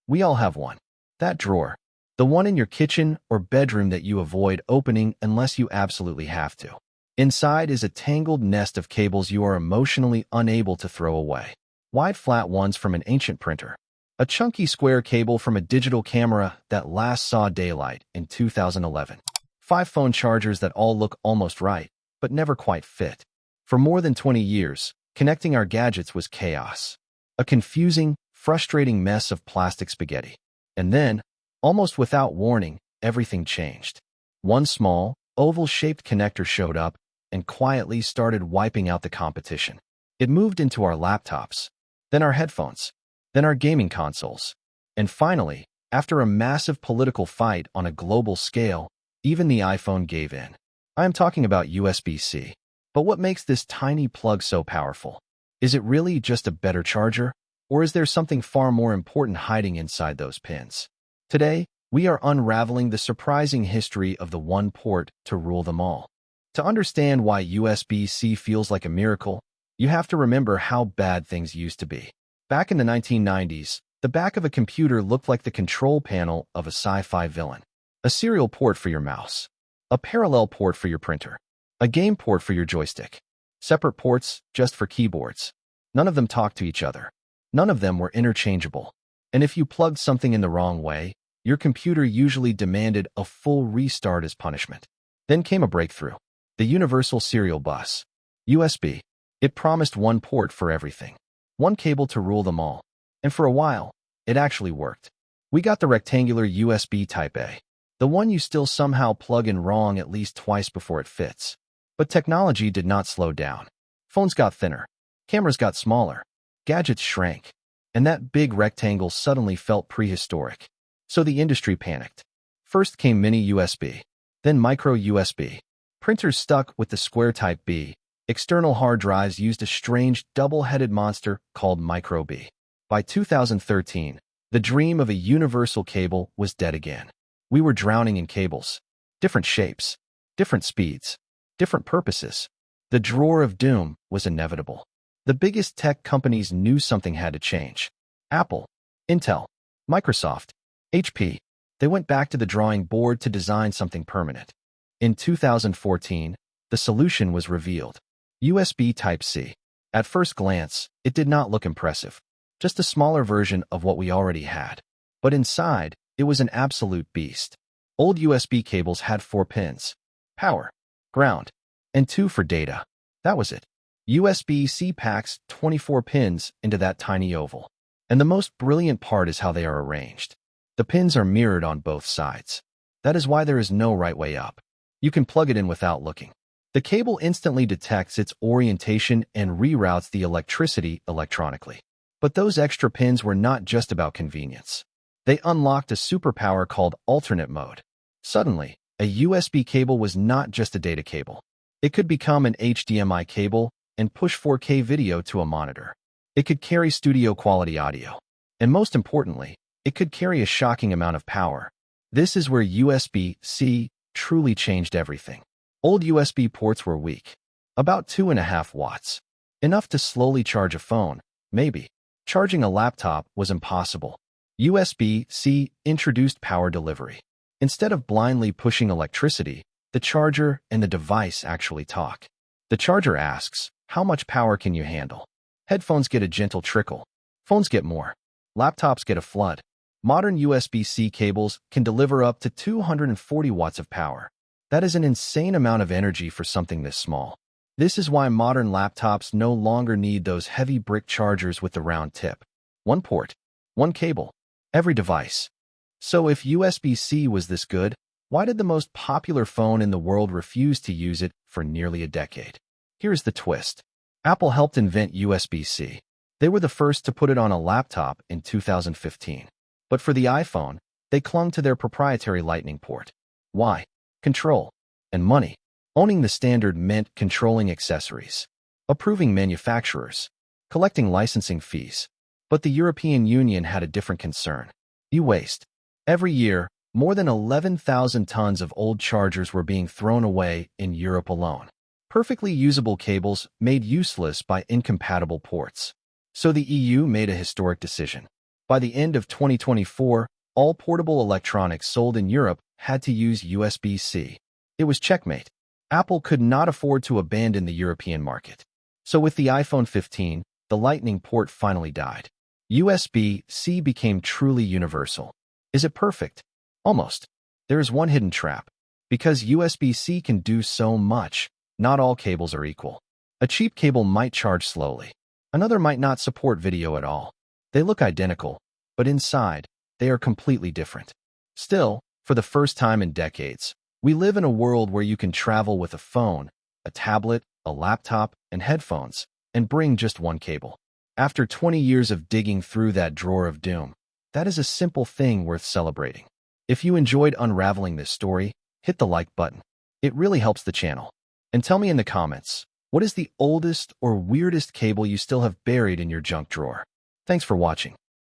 We all have one. That drawer. The one in your kitchen or bedroom that you avoid opening unless you absolutely have to. Inside is a tangled nest of cables you are emotionally unable to throw away. Wide flat ones from an ancient printer. A chunky square cable from a digital camera that last saw daylight in 2011. 5 phone chargers that all look almost right, but never quite fit. For more than 20 years, connecting our gadgets was chaos. A confusing, frustrating mess of plastic spaghetti. And then, almost without warning, everything changed. One small, oval-shaped connector showed up and quietly started wiping out the competition. It moved into our laptops, then our headphones, then our gaming consoles. And finally, after a massive political fight on a global scale, even the iPhone gave in. I am talking about USB-C. But what makes this tiny plug so powerful? Is it really just a better charger? Or is there something far more important hiding inside those pins? Today, we are unraveling the surprising history of the one port to rule them all. To understand why USB-C feels like a miracle, you have to remember how bad things used to be. Back in the 1990s, the back of a computer looked like the control panel of a sci-fi villain. A serial port for your mouse. A parallel port for your printer. A game port for your joystick. Separate ports just for keyboards. None of them talked to each other. None of them were interchangeable. And if you plugged something in the wrong way, your computer usually demanded a full restart as punishment. Then came a breakthrough. The Universal Serial Bus. USB. It promised one port for everything. One cable to rule them all. And for a while, it actually worked. We got the rectangular USB Type-A. The one you still somehow plug in wrong at least twice before it fits. But technology did not slow down. Phones got thinner. Cameras got smaller. Gadgets shrank. And that big rectangle suddenly felt prehistoric. So the industry panicked. First came mini USB. Then micro USB. Printers stuck with the square Type B. External hard drives used a strange double-headed monster called micro B. By 2013, the dream of a universal cable was dead again. We were drowning in cables. Different shapes. Different speeds. Different purposes. The drawer of doom was inevitable. The biggest tech companies knew something had to change. Apple, Intel, Microsoft, HP. They went back to the drawing board to design something permanent. In 2014, the solution was revealed. USB Type-C. At first glance, it did not look impressive. Just a smaller version of what we already had. But inside, it was an absolute beast. Old USB cables had 4 pins. Power, ground, and 2 for data. That was it. USB-C packs 24 pins into that tiny oval. And the most brilliant part is how they are arranged. The pins are mirrored on both sides. That is why there is no right way up. You can plug it in without looking. The cable instantly detects its orientation and reroutes the electricity electronically. But those extra pins were not just about convenience. They unlocked a superpower called alternate mode. Suddenly, a USB cable was not just a data cable. It could become an HDMI cable and push 4K video to a monitor. It could carry studio-quality audio. And most importantly, it could carry a shocking amount of power. This is where USB-C truly changed everything. Old USB ports were weak. About 2.5 watts. Enough to slowly charge a phone, maybe. Charging a laptop was impossible. USB-C introduced power delivery. Instead of blindly pushing electricity, the charger and the device actually talk. The charger asks, how much power can you handle? Headphones get a gentle trickle. Phones get more. Laptops get a flood. Modern USB-C cables can deliver up to 240 watts of power. That is an insane amount of energy for something this small. This is why modern laptops no longer need those heavy brick chargers with the round tip. One port, one cable, every device. So if USB-C was this good, why did the most popular phone in the world refuse to use it for nearly a decade? Here's the twist. Apple helped invent USB-C. They were the first to put it on a laptop in 2015. But for the iPhone, they clung to their proprietary Lightning port. Why? Control. And money. Owning the standard meant controlling accessories, approving manufacturers, collecting licensing fees. But the European Union had a different concern. E-waste. Every year, more than 11,000 tons of old chargers were being thrown away in Europe alone. Perfectly usable cables made useless by incompatible ports. So the EU made a historic decision. By the end of 2024, all portable electronics sold in Europe had to use USB-C. It was checkmate. Apple could not afford to abandon the European market. So with the iPhone 15, the Lightning port finally died. USB-C became truly universal. Is it perfect? Almost. There is one hidden trap. Because USB-C can do so much, not all cables are equal. A cheap cable might charge slowly. Another might not support video at all. They look identical, but inside, they are completely different. Still, for the first time in decades, we live in a world where you can travel with a phone, a tablet, a laptop, and headphones, and bring just one cable. After 20 years of digging through that drawer of doom, that is a simple thing worth celebrating. If you enjoyed unraveling this story, hit the like button. It really helps the channel. And tell me in the comments, what is the oldest or weirdest cable you still have buried in your junk drawer? Thanks for watching.